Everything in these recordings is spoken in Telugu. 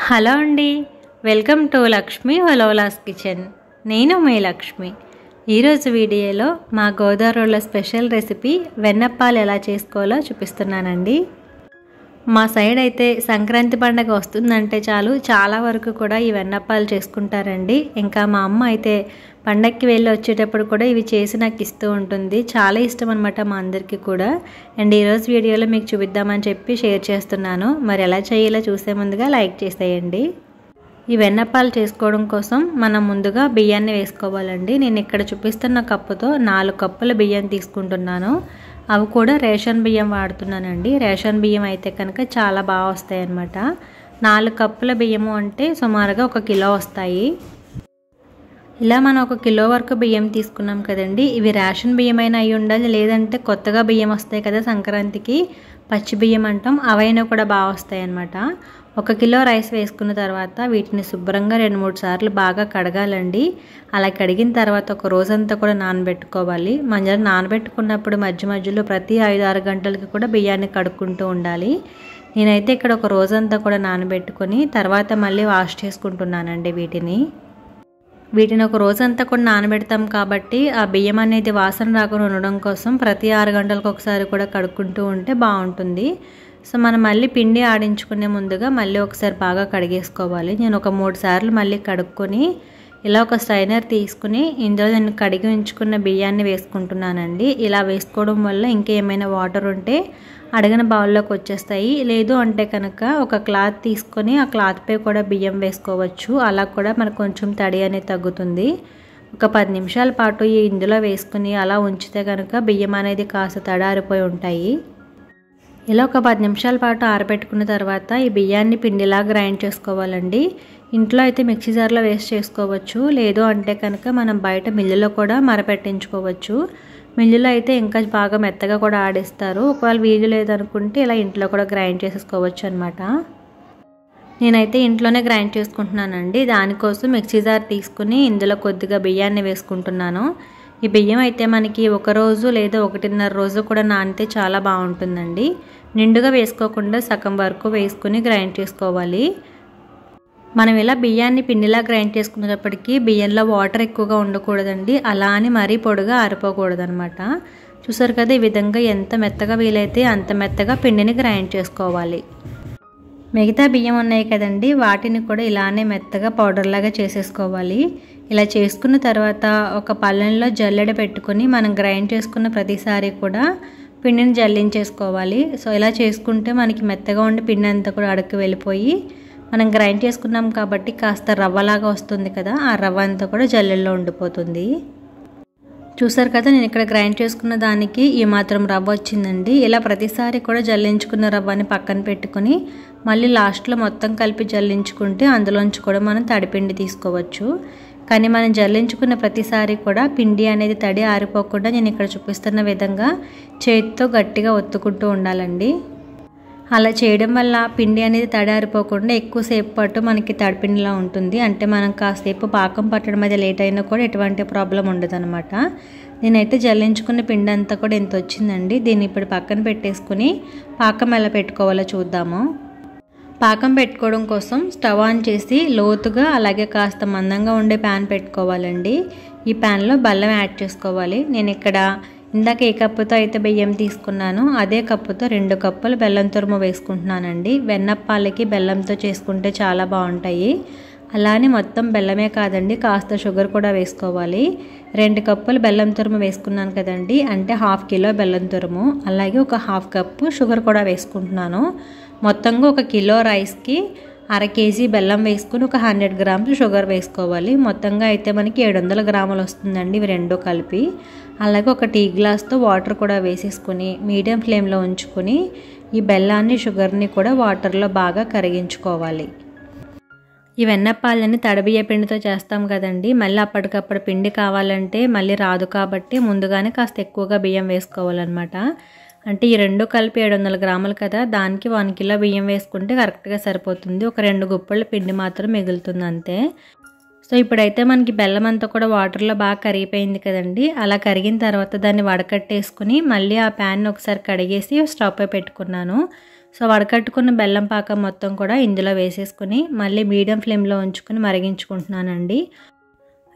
హలో అండి, వెల్కమ్ టు లక్ష్మి వలోలాస్ కిచెన్. నేను మీ లక్ష్మి. ఈరోజు వీడియోలో మా గోదావరిలో స్పెషల్ రెసిపీ వెన్నప్పాలు ఎలా చేసుకోవాలో చూపిస్తున్నానండి. మా సైడ్ అయితే సంక్రాంతి పండుగ వస్తుందంటే చాలు చాలా వరకు కూడా ఈ వెన్నప్పాలు చేసుకుంటారండి. ఇంకా మా అమ్మ అయితే పండగకి వెళ్ళి వచ్చేటప్పుడు కూడా ఇవి చేసి నాకు ఇస్తూ ఉంటుంది. చాలా ఇష్టం అనమాట మా అందరికీ కూడా. అండ్ ఈరోజు వీడియోలో మీకు చూపిద్దామని చెప్పి షేర్ చేస్తున్నాను. మరి ఎలా చేయాలో చూసే ముందుగా లైక్ చేసేయండి. ఈ వెన్నప్పాలు చేసుకోవడం కోసం మనం ముందుగా బియ్యాన్ని వేసుకోవాలండి. నేను ఇక్కడ చూపిస్తున్న కప్పుతో 4 కప్పుల బియ్యం తీసుకుంటున్నాను. అవి కూడా రేషన్ బియ్యం వాడుతున్నానండి. రేషన్ బియ్యం అయితే కనుక చాలా బాగా వస్తాయి అన్నమాట. 4 కప్పుల బియ్యము అంటే సుమారుగా 1 కిలో వస్తాయి. ఇలా మనం 1 కిలో వరకు బియ్యం తీసుకున్నాం కదండి. ఇవి రేషన్ బియ్యమైనా అయి ఉండాలి, లేదంటే కొత్తగా బియ్యం వస్తాయి కదా సంక్రాంతికి, పచ్చి బియ్యం అంటాం, అవైనా కూడా బాగా వస్తాయి అన్నమాట. 1 కిలో రైస్ వేసుకున్న తర్వాత వీటిని శుభ్రంగా 2-3 సార్లు బాగా కడగాలండి. అలా కడిగిన తర్వాత ఒక రోజంతా కూడా నానబెట్టుకోవాలి. మనం నానబెట్టుకున్నప్పుడు మధ్య మధ్యలో ప్రతి 5-6 గంటలకి కూడా బియ్యాన్ని కడుక్కుంటూ ఉండాలి. నేనైతే ఇక్కడ ఒక రోజంతా కూడా నానబెట్టుకొని తర్వాత మళ్ళీ వాష్ చేసుకుంటున్నానండి. వీటిని ఒక రోజంతా కూడా నానబెడతాం కాబట్టి ఆ బియ్యం అనేది వాసన రాకుండా ఉండడం కోసం ప్రతి 6 గంటలకు ఒకసారి కూడా కడుక్కుంటూ ఉంటే బాగుంటుంది. సో మనం మళ్ళీ పిండి ఆడించుకునే ముందుగా మళ్ళీ ఒకసారి బాగా కడిగేసుకోవాలి. నేను ఒక 3 సార్లు మళ్ళీ కడుక్కొని ఇలా ఒక స్ట్రైనర్ తీసుకుని ఇందులో నేను కడిగి ఉంచుకున్న బియ్యాన్ని వేసుకుంటున్నానండి. ఇలా వేసుకోవడం వల్ల ఇంకేమైనా వాటర్ ఉంటే అడిగిన బౌల్లోకి వచ్చేస్తాయి. లేదు అంటే కనుక ఒక క్లాత్ తీసుకొని ఆ క్లాత్పై కూడా బియ్యం వేసుకోవచ్చు. అలా కూడా మనకు కొంచెం తడి అనేది తగ్గుతుంది. ఒక 10 నిమిషాల పాటు ఇందులో వేసుకుని అలా ఉంచితే కనుక బియ్యం అనేది కాస్త తడారిపోయి ఉంటాయి. ఇలా ఒక 10 నిమిషాల పాటు ఆరబెట్టుకున్న తర్వాత ఈ బియ్యాన్ని పిండిలా గ్రైండ్ చేసుకోవాలండి. ఇంట్లో అయితే మిక్సీ జార్లో వేస్ట్ చేసుకోవచ్చు, లేదు అంటే కనుక మనం బయట మిల్లులో కూడా మరపెట్టించుకోవచ్చు. మిల్లులో అయితే ఇంకా బాగా మెత్తగా కూడా ఆడిస్తారు. ఒకవేళ వీలు లేదనుకుంటే ఇలా ఇంట్లో కూడా గ్రైండ్ చేసేసుకోవచ్చు అనమాట. నేనైతే ఇంట్లోనే గ్రైండ్ చేసుకుంటున్నానండి. దానికోసం మిక్సీ జార్ తీసుకుని ఇందులో కొద్దిగా బియ్యాన్ని వేసుకుంటున్నాను. ఈ బియ్యం అయితే మనకి 1 రోజు లేదా 1.5 రోజు కూడా నానితే చాలా బాగుంటుందండి. నిండుగా వేసుకోకుండా సగం వరకు వేసుకుని గ్రైండ్ చేసుకోవాలి. మనం ఇలా బియ్యాన్ని పిండిలా గ్రైండ్ చేసుకునేటప్పటికీ బియ్యంలో వాటర్ ఎక్కువగా ఉండకూడదండి. అలా అని మరీ పొడిగా ఆరిపోకూడదు అనమాట. చూసారు కదా, ఈ విధంగా ఎంత మెత్తగా వీలైతే అంత మెత్తగా పిండిని గ్రైండ్ చేసుకోవాలి. మిగతా బియ్యం ఉన్నాయి కదండి, వాటిని కూడా ఇలానే మెత్తగా పౌడర్ లాగా చేసేసుకోవాలి. ఇలా చేసుకున్న తర్వాత ఒక పళ్ళెంలో జల్లెడ పెట్టుకొని మనం గ్రైండ్ చేసుకున్న ప్రతిసారి కూడా పిండిని జల్లించేసుకోవాలి. సో ఇలా చేసుకుంటే మనకి మెత్తగా ఉండి పిండి అంతా కూడా అడుక్కి వెళ్ళిపోయి మనం గ్రైండ్ చేసుకున్నాం కాబట్టి కాస్త రవ్వలాగా వస్తుంది కదా, ఆ రవ్వ అంతా కూడా జల్లెల్లో ఉండిపోతుంది. చూసారు కదా, నేను ఇక్కడ గ్రైండ్ చేసుకున్న దానికి ఈ మాత్రం రవ్వ వచ్చిందండి. ఇలా ప్రతిసారి కూడా జల్లించుకున్న రవ్వని పక్కన పెట్టుకుని మళ్ళీ లాస్ట్లో మొత్తం కలిపి జల్లించుకుంటే అందులోంచి కూడా మనం తడిపిండి తీసుకోవచ్చు. కానీ మనం జల్లించుకున్న ప్రతిసారి కూడా పిండి అనేది తడి ఆరిపోకుండా నేను ఇక్కడ చూపిస్తున్న విధంగా చేతితో గట్టిగా ఒత్తుకుంటూ ఉండాలండి. అలా చేయడం వల్ల పిండి అనేది తడారిపోకుండా ఎక్కువసేపు పాటు మనకి తడిపిండిలా ఉంటుంది. అంటే మనం కాసేపు పాకం పట్టడం అది లేట్ అయినా కూడా ఎటువంటి ప్రాబ్లం ఉండదు అనమాట. నేనైతే జల్లించుకున్న పిండి అంతా కూడా ఎంత వచ్చిందండి. దీన్ని ఇప్పుడు పక్కన పెట్టేసుకుని పాకం ఎలా పెట్టుకోవాలో చూద్దాము. పాకం పెట్టుకోవడం కోసం స్టవ్ ఆన్ చేసి లోతుగా అలాగే కాస్త మందంగా ఉండే ప్యాన్ పెట్టుకోవాలండి. ఈ ప్యాన్లో బెల్లం యాడ్ చేసుకోవాలి. నేను ఇక్కడ ఇందాక ఏ కప్పుతో అయితే బియ్యం తీసుకున్నానో అదే కప్పుతో 2 కప్పులు బెల్లం తురుము వేసుకుంటున్నానండి. వెన్నప్పాలకి బెల్లంతో చేసుకుంటే చాలా బాగుంటాయి. అలానే మొత్తం బెల్లమే కాదండి, కాస్త షుగర్ కూడా వేసుకోవాలి. 2 కప్పులు బెల్లం తురుము వేసుకున్నాను కదండి, అంటే 1/2 కిలో బెల్లం తురుము, అలాగే ఒక 1/2 కప్పు షుగర్ కూడా వేసుకుంటున్నాను. మొత్తంగా 1 కిలో రైస్కి 1/2 కేజీ బెల్లం వేసుకుని ఒక 100 గ్రాములు షుగర్ వేసుకోవాలి. మొత్తంగా అయితే మనకి 700 గ్రాములు వస్తుందండి ఇవి రెండు కలిపి. అలాగే ఒక టీ గ్లాస్తో వాటర్ కూడా వేసేసుకుని మీడియం ఫ్లేమ్లో ఉంచుకొని ఈ బెల్లాన్ని షుగర్ని కూడా వాటర్లో బాగా కరిగించుకోవాలి. ఈ వెన్నప్పాలని తడిబియ్య పిండితో చేస్తాం కదండి, మళ్ళీ అప్పటికప్పుడు పిండి కావాలంటే మళ్ళీ రాదు కాబట్టి ముందుగానే కాస్త ఎక్కువగా బియ్యం వేసుకోవాలన్నమాట. అంటే ఈ రెండు కలిపి 700 గ్రాములు కదా, దానికి 1 కిలో బియ్యం వేసుకుంటే కరెక్ట్గా సరిపోతుంది. ఒక 2 గుప్పెళ్ళ పిండి మాత్రం మిగులుతుంది అంతే. సో ఇప్పుడైతే మనకి బెల్లం అంతా కూడా వాటర్లో బాగా కరిగిపోయింది కదండి. అలా కరిగిన తర్వాత దాన్ని వడకట్టేసుకుని మళ్ళీ ఆ ప్యాన్ ఒకసారి కడిగేసి స్టవ్ పై పెట్టుకున్నాను. సో వడకట్టుకున్న బెల్లం పాకం మొత్తం కూడా ఇందులో వేసేసుకుని మళ్ళీ మీడియం ఫ్లేమ్లో ఉంచుకొని మరిగించుకుంటున్నానండి.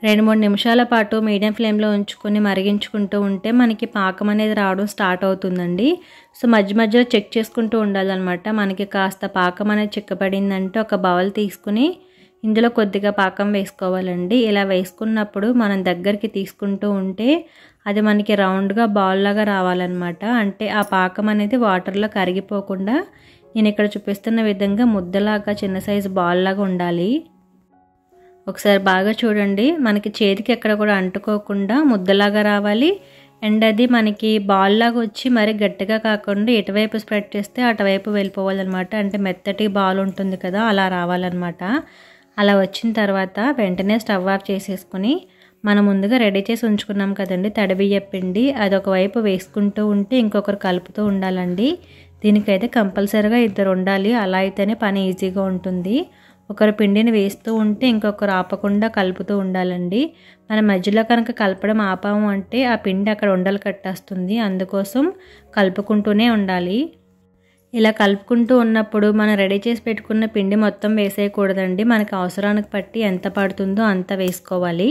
2-3 నిమిషాల పాటు మీడియం ఫ్లేమ్లో ఉంచుకొని మరిగించుకుంటూ ఉంటే మనకి పాకం అనేది రావడం స్టార్ట్ అవుతుందండి. సో మధ్య మధ్యలో చెక్ చేసుకుంటూ ఉండాలన్నమాట. మనకి కాస్త పాకం అనేది చిక్కబడిందంటే ఒక బౌల్ తీసుకుని ఇందులో కొద్దిగా పాకం వేసుకోవాలండి. ఇలా వేసుకున్నప్పుడు మనం దగ్గరికి తీసుకుంటూ ఉంటే అది మనకి రౌండ్గా బాల్ లాగా రావాలన్నమాట. అంటే ఆ పాకం అనేది వాటర్లో కరిగిపోకుండా నేను ఇక్కడ చూపిస్తున్న విధంగా ముద్దలాగా చిన్న సైజు బాల్ లాగా ఉండాలి. ఒకసారి బాగా చూడండి, మనకి చేతికి ఎక్కడ కూడా అంటుకోకుండా ముద్దలాగా రావాలి. అండ్ అది మనకి బాల్ లాగా వచ్చి మరి గట్టిగా కాకుండా ఎటువైపు స్ప్రెడ్ చేస్తే అటువైపు వెళ్ళిపోవాలన్నమాట. అంటే మెత్తటి బాల్ ఉంటుంది కదా, అలా రావాలన్నమాట. అలా వచ్చిన తర్వాత వెంటనే స్టవ్ ఆఫ్ చేసేసుకుని మనం ముందుగా రెడీ చేసి ఉంచుకున్నాం కదండి తడిబియ్య పిండి, అదొక వైపు వేసుకుంటూ ఉంటే ఇంకొకరు కలుపుతూ ఉండాలండి. దీనికైతే కంపల్సరీగా ఇద్దరు ఉండాలి, అలా అయితేనే పని ఈజీగా ఉంటుంది. ఒకరు పిండిని వేస్తూ ఉంటే ఇంకొకరు ఆపకుండా కలుపుతూ ఉండాలండి. మన మధ్యలో కనుక కలపడం ఆపాము అంటే ఆ పిండి అక్కడ ఉండలు కట్టేస్తుంది. అందుకోసం కలుపుకుంటూనే ఉండాలి. ఇలా కలుపుకుంటూ ఉన్నప్పుడు మనం రెడీ చేసి పెట్టుకున్న పిండి మొత్తం వేసేయకూడదండి. మనకి అవసరానికి బట్టి ఎంత పడుతుందో అంత వేసుకోవాలి.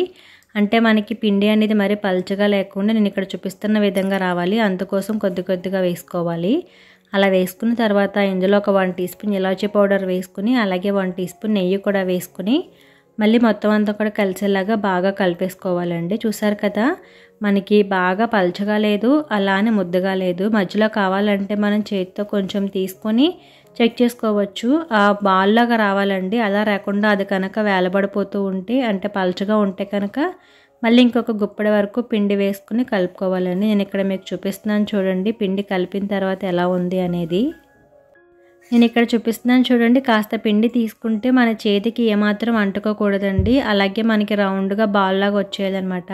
అంటే మనకి పిండి అనేది మరి పల్చగా లేకుండా నేను ఇక్కడ చూపిస్తున్న విధంగా రావాలి. అందుకోసం కొద్ది కొద్దిగా వేసుకోవాలి. అలా వేసుకున్న తర్వాత ఇందులో ఒక 1 టీ స్పూన్ ఇలాచీ పౌడర్ వేసుకుని అలాగే 1 టీ స్పూన్ నెయ్యి కూడా వేసుకుని మళ్ళీ మొత్తం అంతా కూడా కలిసేలాగా బాగా కలిపేసుకోవాలండి. చూసారు కదా, మనకి బాగా పల్చగా లేదు, అలానే ముద్దగా లేదు. మధ్యలో కావాలంటే మనం చేతితో కొంచెం తీసుకొని చెక్ చేసుకోవచ్చు. ఆ బాల్ లాగా రావాలండి. అలా రాకుండా అది కనుక వేలబడిపోతూ ఉంటే అంటే పల్చగా ఉంటే కనుక మళ్ళీ ఇంకొక గుప్పెడ వరకు పిండి వేసుకుని కలుపుకోవాలండి. నేను ఇక్కడ మీకు చూపిస్తున్నాను చూడండి పిండి కలిపిన తర్వాత ఎలా ఉంది అనేది. నేను ఇక్కడ చూపిస్తున్నాను చూడండి, కాస్త పిండి తీసుకుంటే మన చేతికి ఏమాత్రం అంటుకోకూడదండి. అలాగే మనకి రౌండ్గా బాల్ లాగా వచ్చేయాలన్నమాట.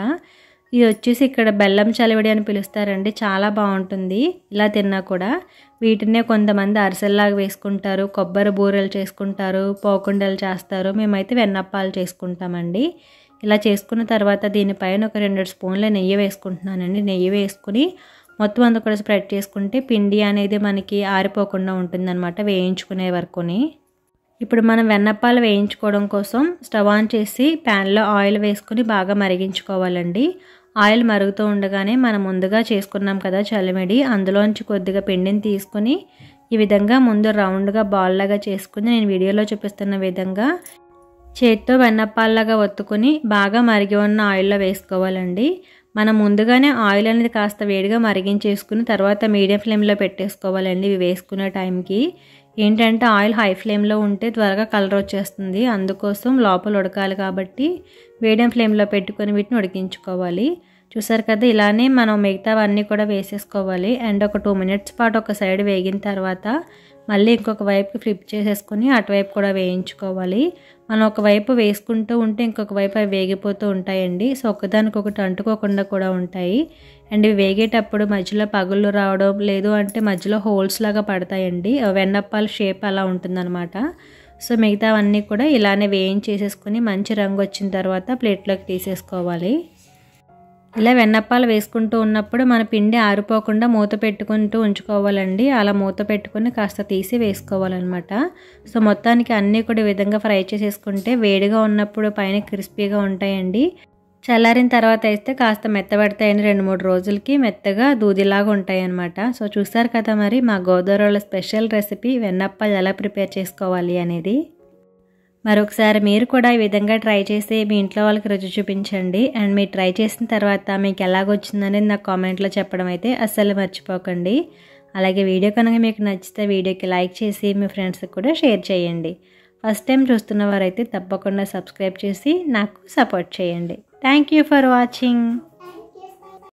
ఇది వచ్చేసి ఇక్కడ బెల్లం చలివిడి అని పిలుస్తారండి. చాలా బాగుంటుంది ఇలా తిన్నా కూడా. వీటినే కొంతమంది అరిసెల్లాగా వేసుకుంటారు, కొబ్బరి బూరెలు చేసుకుంటారు, పోకుండలు చేస్తారు. మేమైతే వెన్నప్పాలు చేసుకుంటామండి. ఇలా చేసుకున్న తర్వాత దీనిపైన ఒక 2 స్పూన్ల నెయ్యి వేసుకుంటున్నానండి. నెయ్యి వేసుకుని మొత్తం అంతా కూడా స్ప్రెడ్ చేసుకుంటే పిండి అనేది మనకి ఆరిపోకుండా ఉంటుందన్నమాట వేయించుకునే వరకుని. ఇప్పుడు మనం వెన్నప్పాలు వేయించుకోవడం కోసం స్టవ్ ఆన్ చేసి ప్యాన్లో ఆయిల్ వేసుకుని బాగా మరిగించుకోవాలండి. ఆయిల్ మరుగుతూ ఉండగానే మనం ముందుగా చేసుకున్నాం కదా చలిమిడి, అందులోంచి కొద్దిగా పిండిని తీసుకుని ఈ విధంగా ముందు రౌండ్గా బాల్ లాగా చేసుకుని నేను వీడియోలో చూపిస్తున్న విధంగా చేత్తో వెన్నప్పాల్లాగా ఒత్తుకుని బాగా మరిగి ఉన్న ఆయిల్లో వేసుకోవాలండి. మనం ముందుగానే ఆయిల్ అనేది కాస్త వేడిగా మరిగించేసుకుని తర్వాత మీడియం ఫ్లేమ్లో పెట్టేసుకోవాలండి. ఇవి వేసుకునే టైంకి ఏంటంటే ఆయిల్ హై ఫ్లేమ్లో ఉంటే త్వరగా కలర్ వచ్చేస్తుంది. అందుకోసం లోపల ఉడకాలి కాబట్టి మీడియం ఫ్లేమ్లో పెట్టుకొని వీటిని ఉడికించుకోవాలి. చూసారు కదా, ఇలానే మనం మిగతావన్నీ కూడా వేసేసుకోవాలి. అండ్ ఒక 2 మినిట్స్ పాటు ఒక సైడ్ వేగిన తర్వాత మళ్ళీ ఇంకొక వైపుకి ఫ్లిప్ చేసేసుకొని అటువైపు కూడా వేయించుకోవాలి. మనం ఒకవైపు వేసుకుంటూ ఉంటే ఇంకొక వైపు అవి వేగిపోతూ ఉంటాయండి. సో ఒకదానికొకటి అంటుకోకుండా కూడా ఉంటాయి. అండ్ ఇవి వేగేటప్పుడు మధ్యలో పగుళ్ళు రావడం లేదు అంటే మధ్యలో హోల్స్ లాగా పడతాయండి. వెన్నప్పాల షేప్ అలా ఉంటుందన్నమాట. సో మిగతావన్నీ కూడా ఇలానే వేయించేసేసుకొని మంచి రంగు వచ్చిన తర్వాత ప్లేట్లోకి తీసేసుకోవాలి. ఇలా వెన్నప్పాలు వేసుకుంటూ ఉన్నప్పుడు మన పిండి ఆరిపోకుండా మూత పెట్టుకుంటూ ఉంచుకోవాలండి. అలా మూత పెట్టుకుని కాస్త తీసి వేసుకోవాలన్నమాట. సో మొత్తానికి అన్నీ కూడా ఈ విధంగా ఫ్రై చేసేసుకుంటే వేడిగా ఉన్నప్పుడు పైన క్రిస్పీగా ఉంటాయండి. చల్లారిన తర్వాత వేస్తే కాస్త మెత్తబడతాయండి. 2-3 రోజులకి మెత్తగా దూదిలాగా ఉంటాయి అన్నమాట. సో చూసారు కదా, మరి మా గోదావరిలో స్పెషల్ రెసిపీ వెన్నప్పాలు ఎలా ప్రిపేర్ చేసుకోవాలి అనేది. మరొకసారి మీరు కూడా ఈ విధంగా ట్రై చేసి మీ ఇంట్లో వాళ్ళకి రుచి చూపించండి. అండ్ మీరు ట్రై చేసిన తర్వాత మీకు ఎలాగొచ్చిందనేది నాకు కామెంట్లో చెప్పడం అయితే అస్సలు మర్చిపోకండి. అలాగే వీడియో కనుక మీకు నచ్చితే వీడియోకి లైక్ చేసి మీ ఫ్రెండ్స్కి కూడా షేర్ చేయండి. ఫస్ట్ టైం చూస్తున్న వారైతే తప్పకుండా సబ్స్క్రైబ్ చేసి నాకు సపోర్ట్ చేయండి. Thank you for watching.